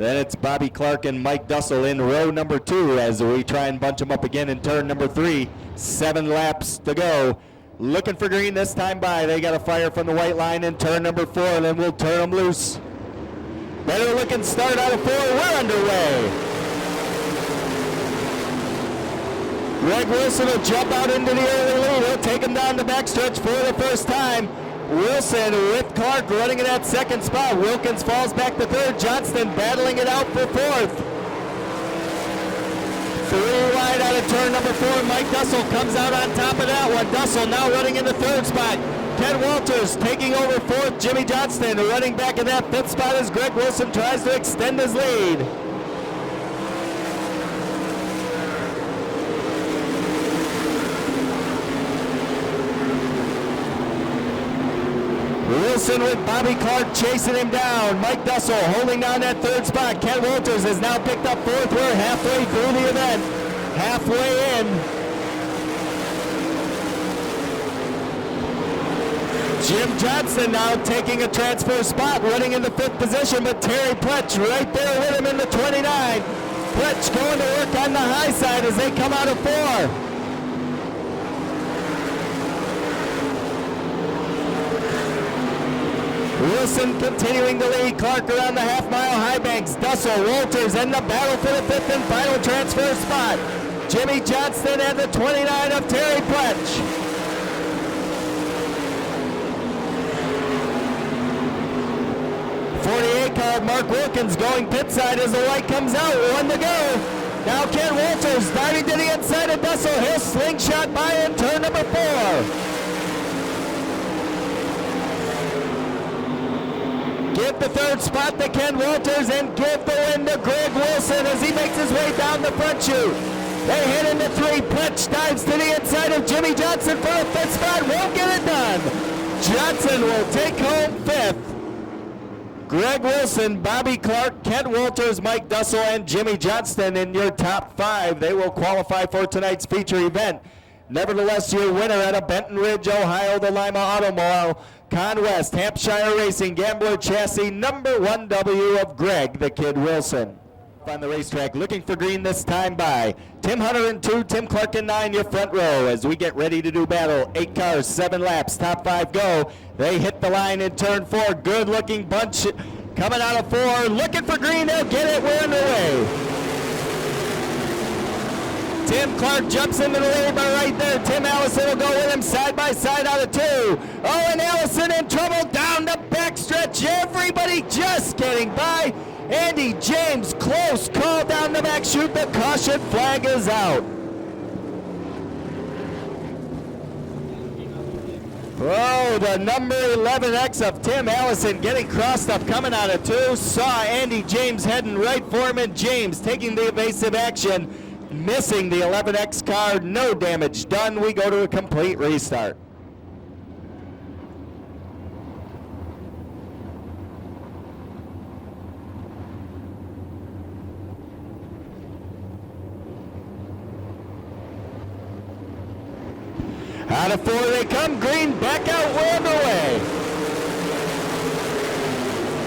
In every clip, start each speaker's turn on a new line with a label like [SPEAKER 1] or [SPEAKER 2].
[SPEAKER 1] Then it's Bobby Clark and Mike Dussel in row number 2 as we try and bunch them up again in turn number 3. 7 laps to go. Looking for green this time by. They got a fire from the white line in turn number 4, and then we'll turn them loose. Better looking start out of 4. We're underway. Greg Wilson will jump out into the early lead. He'll take him down the backstretch for the first time. Wilson with Clark running in that second spot. Wilkins falls back to third. Johnston battling it out for fourth. 3 wide out of turn number 4. Mike Dussel comes out on top of that one. Dussel now running in the third spot. Ken Walters taking over fourth. Jimmy Johnston running back in that fifth spot as Greg Wilson tries to extend his lead. Wilson with Bobby Clark chasing him down. Mike Dussel holding down that third spot. Ken Walters has now picked up fourth. We're halfway through the event. Halfway in. Jim Johnson now taking a transfer spot, running in the 5th position, but Terry Pletch right there with him in the 29. Pletch going to work on the high side as they come out of 4. Wilson continuing to lead. Clark around the half-mile high banks. Dussel, Walters, and the battle for the 5th and final transfer spot. Jimmy Johnston and the 29 of Terry Pletch. Car Mark Wilkins going pit side as the light comes out. 1 to go. Now Ken Walters diving to the inside of Dussel. He'll slingshot by in turn number 4. Give the third spot to Ken Walters and give the win to Greg Wilson as he makes his way down the front chute. They hit into 3. Pletch dives to the inside of Jimmy Johnson for the 5th spot. Won't get it done. Johnson will take home 5th. Greg Wilson, Bobby Clark, Kent Walters, Mike Dussel, and Jimmy Johnston in your top 5. They will qualify for tonight's feature event. Nevertheless, your winner out of Benton Ridge, Ohio, the Lima Automobile, Con West, Hampshire Racing, Gambler Chassis, number 1W of Greg the Kid Wilson. On the racetrack, looking for green this time by Tim Hunter in 2, Tim Clark in 9, your front row as we get ready to do battle. 8 cars, 7 laps, top 5 go. They hit the line in turn 4. Good looking bunch coming out of 4. Looking for green, they'll get it. We're underway. Tim Clark jumps into the lead, but right there, Tim Allison will go with him side by side out of 2. Oh, and Allison in trouble down the backstretch. Everybody just getting by. Andy James, close call down the back chute. The caution flag is out. Oh, the number 11X of Tim Allison getting crossed up coming out of 2. Saw Andy James heading right for him, and James taking the evasive action, missing the 11X car. No damage done. We go to a complete restart. Out of 4 they come, green, back out, we're underway.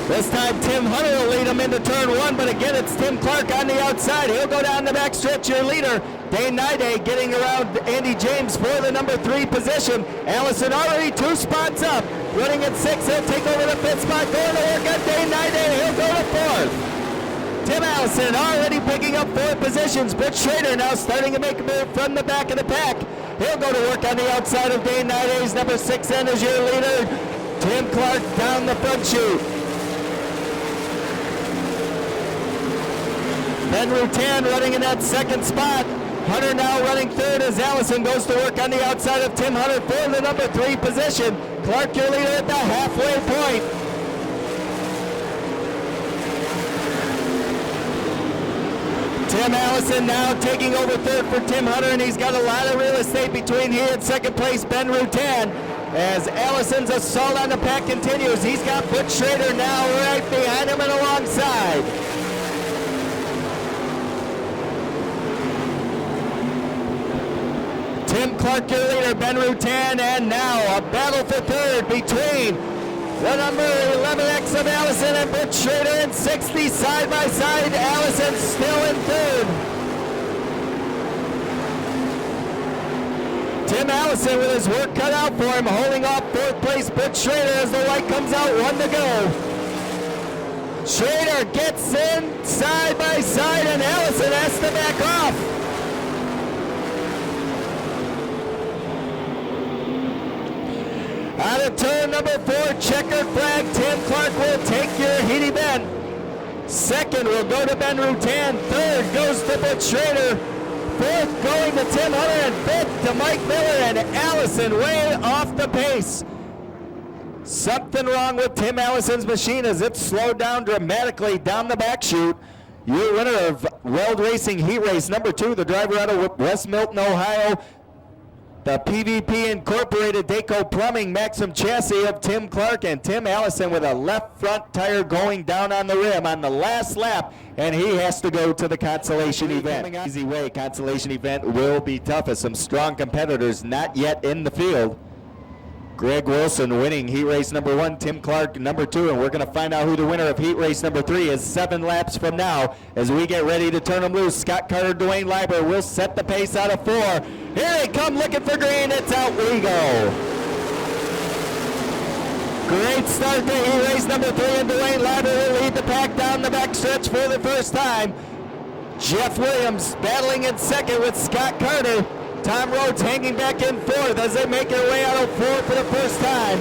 [SPEAKER 1] This time Tim Hunter will lead him into turn 1, but again it's Tim Clark on the outside. He'll go down the back stretch, your leader. Dane Nide getting around Andy James for the number 3 position. Allison already 2 spots up. Running at 6, he'll take over the 5th spot. Going to work on Dane Nide, he'll go to 4th. Tim Allison already picking up 4 positions. Butch Schrader now starting to make a move from the back of the pack. He'll go to work on the outside of Dane Nide's number 6 and as your leader. Tim Clark down the front chute. Ben Rutan running in that 2nd spot. Hunter now running 3rd as Allison goes to work on the outside of Tim Hunter for the number 3 position. Clark your leader at the halfway point. Tim Allison now taking over 3rd for Tim Hunter, and he's got a lot of real estate between here and 2nd place Ben Rutan. As Allison's assault on the pack continues, he's got Butch Schrader now right behind him and alongside. Tim Clark, your leader, Ben Rutan, and now a battle for 3rd between The number 11X of Allison and Butch Schrader in 60 side by side. Allison still in third. Tim Allison with his work cut out for him, holding off fourth place Butch Schrader as the light comes out, 1 to go. Schrader gets in side by side and Allison has to back off. Out of turn number 4, checkered flag. Tim Clark will take your heaty bend. Second will go to Ben Rutan. Third goes to Butch Schrader. Fourth going to Tim Hunter, and fifth to Mike Miller, and Allison way off the pace. Something wrong with Tim Allison's machine as it slowed down dramatically down the back chute. Your winner of Weld Racing Heat Race number 2, the driver out of West Milton, Ohio, the PVP Incorporated Daco Plumbing Maxim chassis of Tim Clark, and Tim Allison with a left front tire going down on the rim on the last lap, and he has to go to the Consolation event. Easy way, Consolation event will be tough as some strong competitors not yet in the field. Greg Wilson winning heat race number 1, Tim Clark number 2, and we're going to find out who the winner of heat race number 3 is 7 laps from now as we get ready to turn them loose. Scott Carter, Dwayne Leiber will set the pace out of 4. Here they come looking for green. It's out we go. Great start to heat race number 3, and Dwayne Leiber will lead the pack down the backstretch for the first time. Jeff Williams battling in second with Scott Carter. Tom Rhodes hanging back in fourth as they make their way out of fourth for the first time.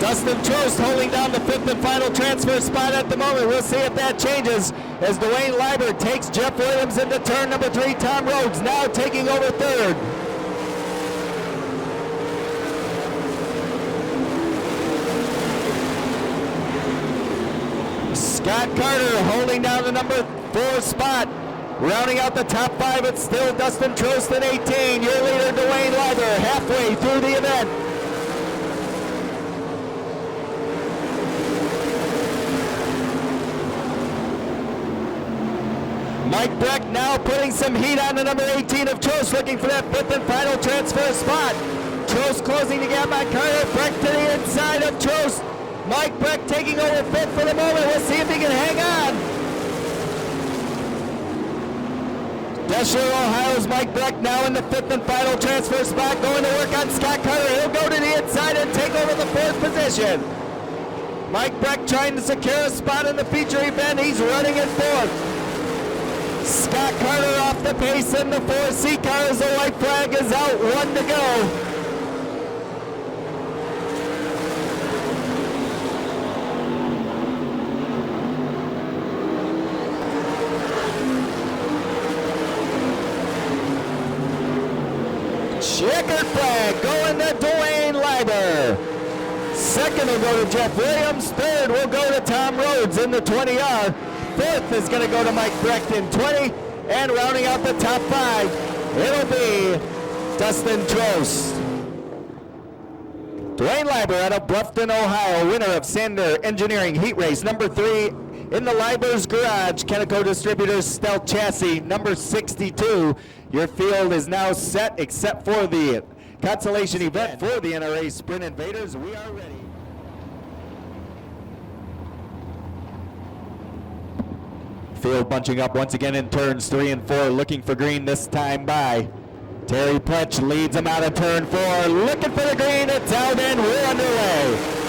[SPEAKER 1] Dustin Trost holding down the 5th and final transfer spot at the moment. We'll see if that changes as Dwayne Leiber takes Jeff Williams into turn number 3. Tom Rhodes now taking over third. Scott Carter holding down the number 4 spot. Rounding out the top 5, it's still Dustin Trost at 18. Your leader, Dwayne Leiber, halfway through the event. Mike Breck now putting some heat on the number 18 of Trost, looking for that 5th and final transfer spot. Trost closing the gap on Carter. Breck to the inside of Trost. Mike Breck taking over 5th for the moment. We'll see if he can hang on. Deschler, Ohio's Mike Breck now in the 5th and final transfer spot, going to work on Scott Carter. He'll go to the inside and take over the 4th position. Mike Breck trying to secure a spot in the feature event. He's running in 4th. Scott Carter off the pace in the 4C car as the white flag is out, 1 to go. Checkered flag going to Dwayne Leiber. Second will go to Jeff Williams. Third will go to Tom Rhodes in the 20R. Fourth is going to go to Mike Brecht in 20. And rounding out the top 5, it'll be Dustin Trost. Dwayne Leiber out of Bluffton, Ohio, winner of Sander Engineering Heat Race number 3 in the Leiber's Garage, Kenneco Distributors Stealth Chassis number 62. Your field is now set except for the Consolation event for the NRA Sprint Invaders. We are ready. Field bunching up once again in turns 3 and 4, looking for green this time by Terry Pletch. Leads him out of turn 4, looking for the green. It's out and we're underway.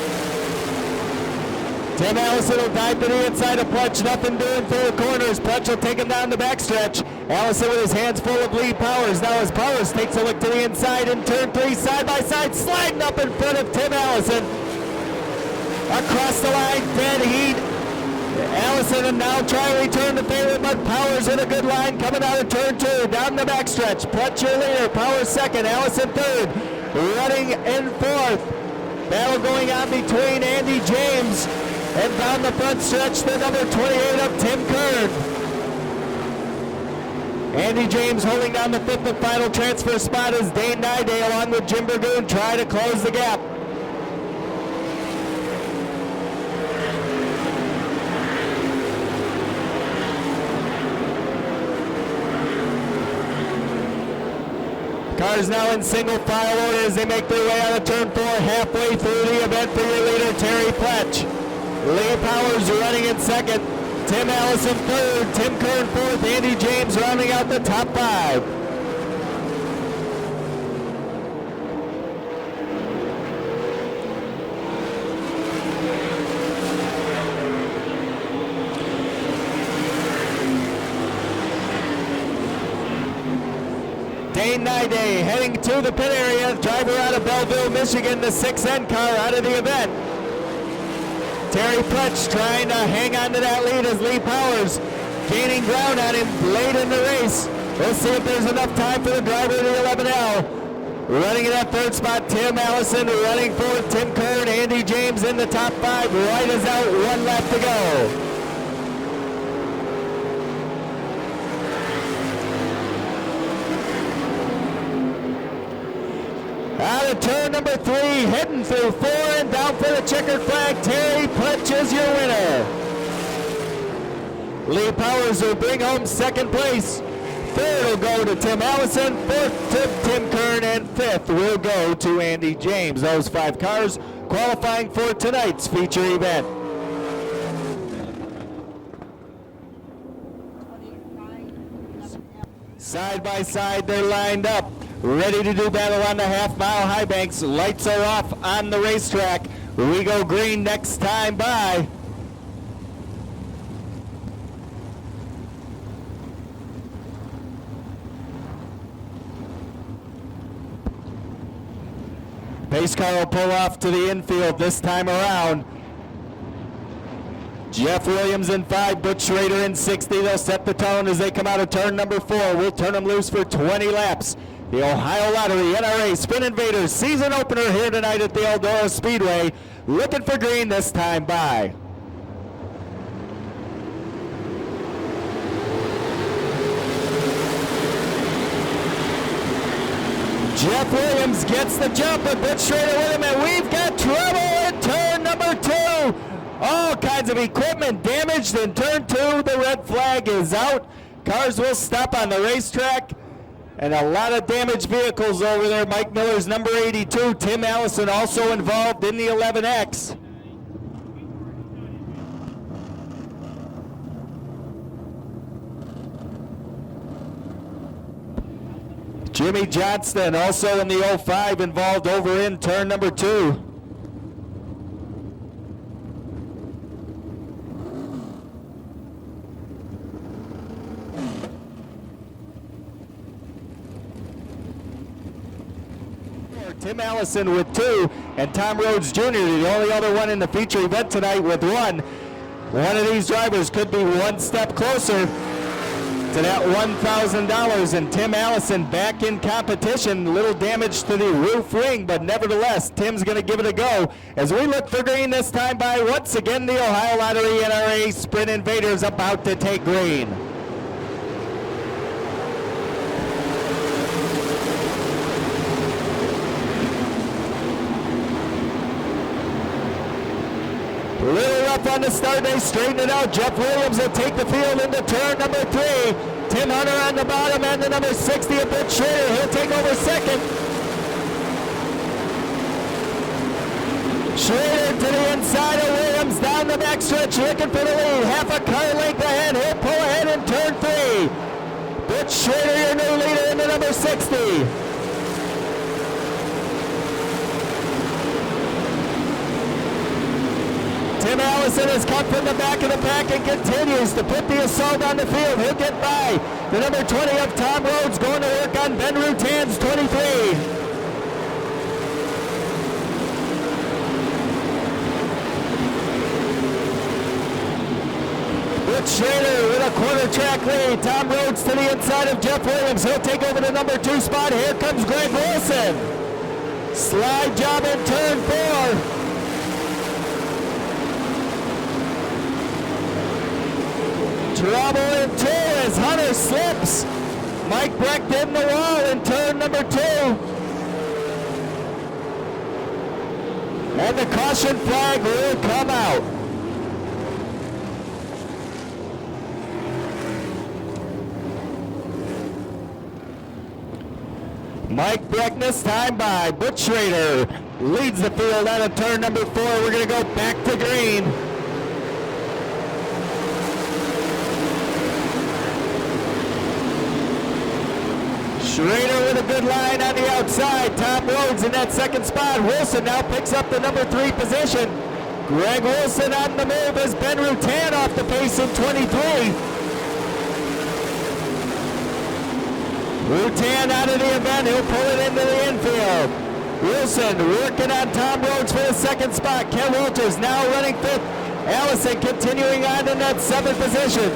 [SPEAKER 1] Tim Allison will dive to the inside of Pletch, nothing doing through the corners. Pletch will take him down the backstretch. Allison with his hands full of lead Powers. Now as Powers takes a look to the inside in turn 3, side by side, sliding up in front of Tim Allison. Across the line, dead heat. Allison and now trying to return the favor, but Powers in a good line coming out of turn 2, down the backstretch. Pletch your leader, Powers second, Allison third, running in 4th. Battle going on between Andy James and down the front stretch, the number 28 of Tim Kern. Andy James holding down the 5th and final transfer spot as Dane Nyday along with Jim Burgoon try to close the gap. Cars now in single file order as they make their way out of turn 4, halfway through the event for your leader, Terry Pletch. Lee Powers running in second. Tim Allison third. Tim Kern fourth. Andy James rounding out the top 5. Dane Nyday heading to the pit area. Driver out of Belleville, Michigan, the 6N car out of the event. Terry Pletch trying to hang on to that lead as Lee Powers gaining ground on him late in the race. We'll see if there's enough time for the driver of the 11L. Running in that third spot, Tim Allison. Running fourth, Tim Kern. Andy James in the top 5. White is out, 1 lap to go. Out of turn number 3, heading through 4 and down for the checkered flag. Terry Pletch is your winner. Lee Powers will bring home second place. Third will go to Tim Allison. Fourth to Tim Kern, and fifth will go to Andy James. Those 5 cars qualifying for tonight's feature event. Side by side, they're lined up, ready to do battle on the half-mile high banks. Lights are off on the racetrack. We go green next time by. Pace car will pull off to the infield this time around. Jeff Williams in 5, Butch Schrader in 60. They'll set the tone as they come out of turn number 4. We'll turn them loose for 20 laps. The Ohio Lottery NRA Sprint Invaders season opener here tonight at the Eldora Speedway. Looking for green this time by. Jeff Williams gets the jump, but Butch Schrader with him, and we've got trouble in turn number 2. All kinds of equipment damaged in turn 2. The red flag is out. Cars will stop on the racetrack, and a lot of damaged vehicles over there. Mike Miller's number 82. Tim Allison also involved in the 11X. Jimmy Johnston also in the 05 involved over in turn number 2. Tim Allison with 2, and Tom Rhodes Jr., the only other one in the feature event tonight with 1. One of these drivers could be one step closer to that $1,000, and Tim Allison back in competition. Little damage to the roof ring, but nevertheless, Tim's going to give it a go as we look for green this time by, once again, the Ohio Lottery NRA Sprint Invaders about to take green. A little rough on the start, they straighten it out. Jeff Williams will take the field into turn number 3. Tim Hunter on the bottom, and the number 60 of Butch Schrader. He'll take over second. Schrader to the inside of Williams, down the backstretch, looking for the lead. Half a car length ahead. He'll pull ahead in turn 3. Butch Schrader, your new leader, in the number 60. Tim Allison has come from the back of the pack and continues to put the assault on the field. He'll get by the number 20 of Tom Rhodes, going to work on Ben Rutan's 23. Butch Schrader with a quarter track lead. Tom Rhodes to the inside of Jeff Williams. He'll take over the number 2 spot. Here comes Greg Wilson. Slide job in turn 4. Trouble in 2 as Hunter slips. Mike Brecht in the wall in turn number 2. And the caution flag will come out. Mike Breckness time by. Butch Schrader leads the field out of turn number 4. We're going to go back to green. Schrader with a good line on the outside. Tom Rhodes in that second spot. Wilson now picks up the number 3 position. Greg Wilson on the move as Ben Rutan off the pace in 23. Rutan out of the event. He'll pull it into the infield. Wilson working on Tom Rhodes for the second spot. Ken Walters now running 5th. Allison continuing on in that 7th position.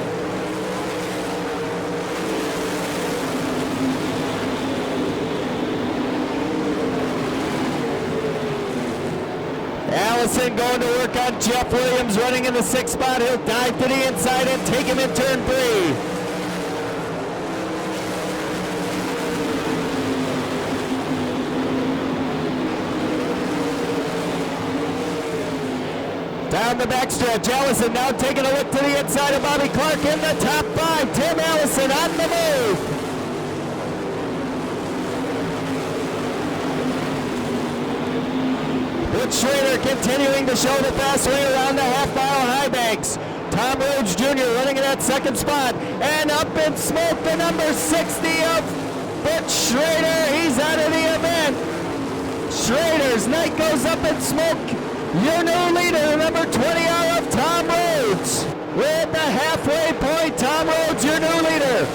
[SPEAKER 1] Allison going to work on Jeff Williams running in the 6th spot. He'll dive to the inside and take him in turn 3. Down the backstretch, Allison now taking a look to the inside of Bobby Clark in the top 5. Tim Allison on the move. Butch Schrader continuing to show the fast way around the half-mile high banks. Tom Rhodes Jr. running in that 2nd spot. And up in smoke, the number 60 of Butch Schrader. He's out of the event. Schrader's night goes up in smoke. Your new leader, number 20 of Tom Rhodes. We're at the halfway point. Tom Rhodes, your new leader.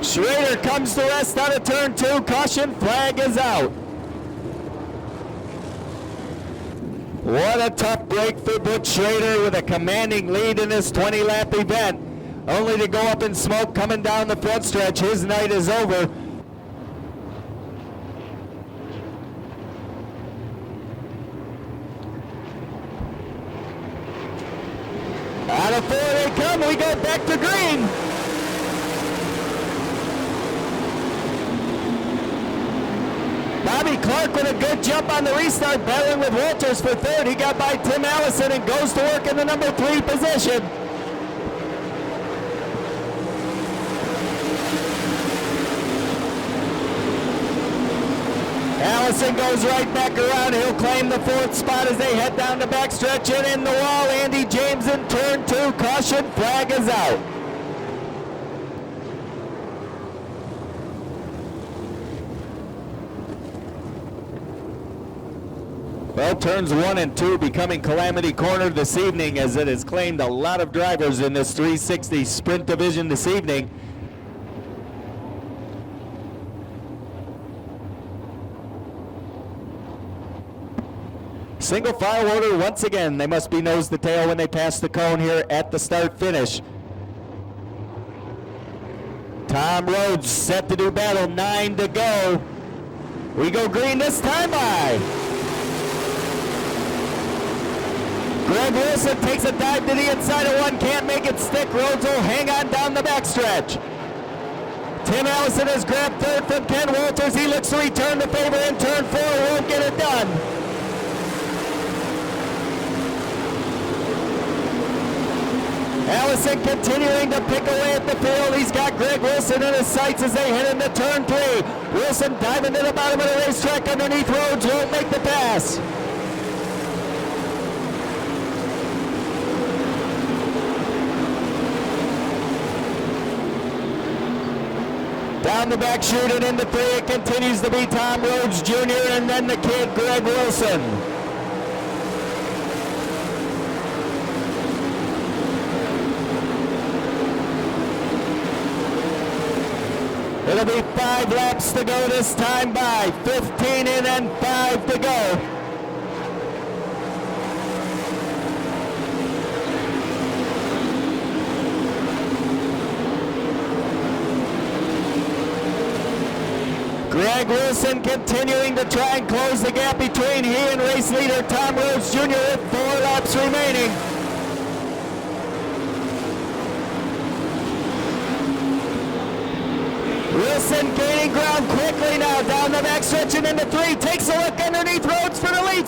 [SPEAKER 1] Schrader comes to rest out of turn 2. Caution flag is out. What a tough break for Butch Schrader with a commanding lead in this 20-lap event. Only to go up in smoke coming down the front stretch. His night is over. Out of 4 they come. We go back to green. Bobby Clark with a good jump on the restart, battling with Walters for 3rd. He got by Tim Allison and goes to work in the number 3 position. Allison goes right back around. He'll claim the 4th spot as they head down the backstretch and in the wall. Andy James in turn 2. Caution flag is out. Well, turns 1 and 2 becoming Calamity Corner this evening, as it has claimed a lot of drivers in this 360 sprint division this evening. Single file order once again. They must be nose to tail when they pass the cone here at the start finish. Tom Rhodes set to do battle. 9 to go. We go green this time by. Greg Wilson takes a dive to the inside of 1, can't make it stick. Rhodes will hang on down the backstretch. Tim Allison has grabbed 3rd from Ken Walters. He looks to return the favor in turn 4, won't get it done. Allison continuing to pick away at the field. He's got Greg Wilson in his sights as they head into turn 3. Wilson diving to the bottom of the racetrack underneath Rhodes, won't make the pass. Down the back chute and into 3, it continues to be Tom Rhodes Jr. and then the kid, Greg Wilson. It'll be 5 laps to go this time by. 15 in and 5 to go. Greg Wilson continuing to try and close the gap between he and race leader Tom Rhodes Jr. with 4 laps remaining. Wilson gaining ground quickly now down the backstretch and into 3. Takes a look underneath Rhodes for the lead.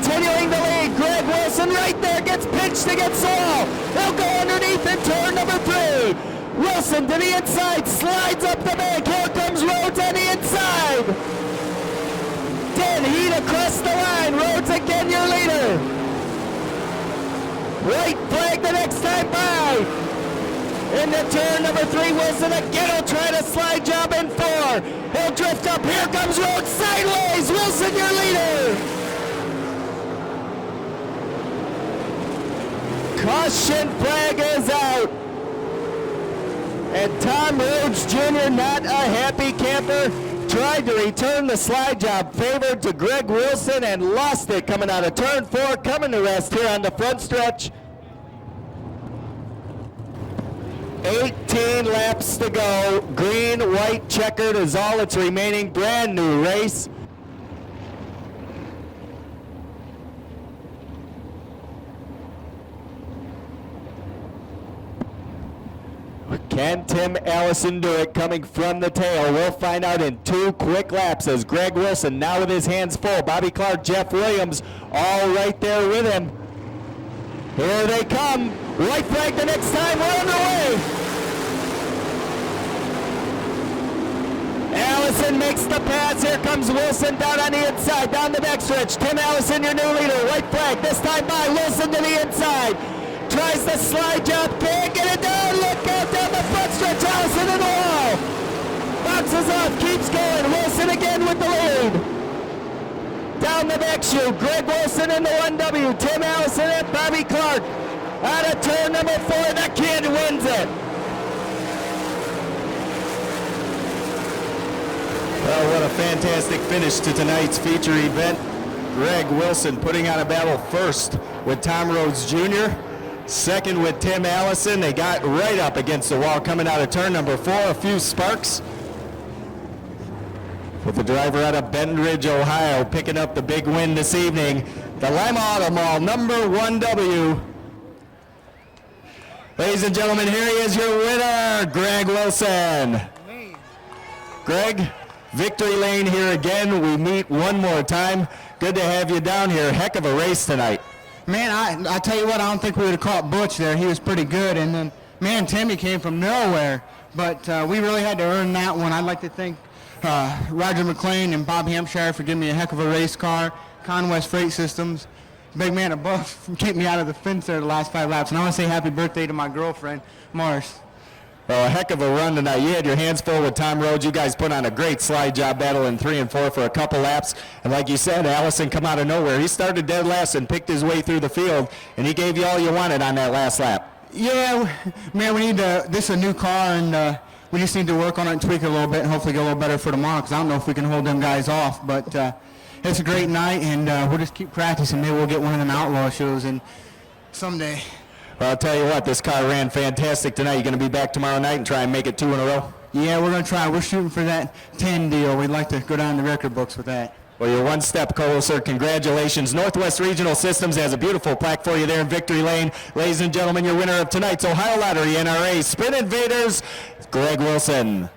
[SPEAKER 1] continuing the lead. Greg Wilson right there gets pinched against the wall. He'll go underneath in turn number 3. Wilson to the inside, slides up the bank. Here comes Rhodes on the inside. Dead heat across the line. Rhodes again your leader. White flag the next time by. Into turn number 3, Wilson again will try to slide job in 4. He'll drift up. Here comes Rhodes sideways. Wilson your leader. Caution flag is out. And Tom Rhodes Jr., not a happy camper, tried to return the slide job favored to Greg Wilson and lost it coming out of turn 4, coming to rest here on the front stretch. 18 laps to go. Green, white, checkered is all that's remaining. Brand new race. Can Tim Allison do it coming from the tail? We'll find out in 2 quick laps as Greg Wilson now with his hands full. Bobby Clark, Jeff Williams, all right there with him. Here they come. White flag the next time. We're underway. Allison makes the pass. Here comes Wilson down on the inside, down the backstretch. Tim Allison, your new leader. White flag this time by. Wilson to the inside. Tries the slide job, can't get it down. Look out down the front stretch. Allison in the wall. Boxes off, keeps going. Wilson again with the lead. Down the back chute. Greg Wilson in the 1W. Tim Allison and Bobby Clark. Out of turn number 4, the kid wins it. Well, what a fantastic finish to tonight's feature event. Greg Wilson putting on a battle first with Tom Rhodes Jr., second with Tim Allison. They got right up against the wall coming out of turn number 4. A few sparks. With the driver out of Benton Ridge, Ohio, picking up the big win this evening. The Lima Auto Mall number 1W. Ladies and gentlemen, here he is, your winner, Greg Wilson. Greg, victory lane here again. We meet one more time. Good to have you down here. Heck of a race tonight.
[SPEAKER 2] Man, I tell you what, I don't think we would have caught Butch there. He was pretty good. And then, man, Timmy came from nowhere. But we really had to earn that one. I'd like to thank Roger McLean and Bob Hampshire for giving me a heck of a race car. Conwest Freight Systems, big man above, kept me out of the fence there the last 5 laps. And I want to say happy birthday to my girlfriend, Mars.
[SPEAKER 1] Well, a heck of a run tonight. You had your hands full with Tom Rhodes. You guys put on a great slide job battle in 3 and 4 for a couple laps. And like you said, Allison come out of nowhere. He started dead last and picked his way through the field, and he gave you all you wanted on that last lap.
[SPEAKER 2] Yeah, man, we need to, this is a new car, and we just need to work on it and tweak it a little bit and hopefully get a little better for tomorrow, because I don't know if we can hold them guys off. But it's a great night, and we'll just keep practicing. Maybe we'll get one of them outlaw shows and someday.
[SPEAKER 1] Well, I'll tell you what, this car ran fantastic tonight. You're going to be back tomorrow night and try and make it 2 in a row?
[SPEAKER 2] Yeah, we're going to try. We're shooting for that 10 deal. We'd like to go down the record books with that.
[SPEAKER 1] Well, you're one step closer. Congratulations. Northwest Regional Systems has a beautiful plaque for you there in Victory Lane. Ladies and gentlemen, your winner of tonight's Ohio Lottery NRA Sprint Invaders, Greg Wilson.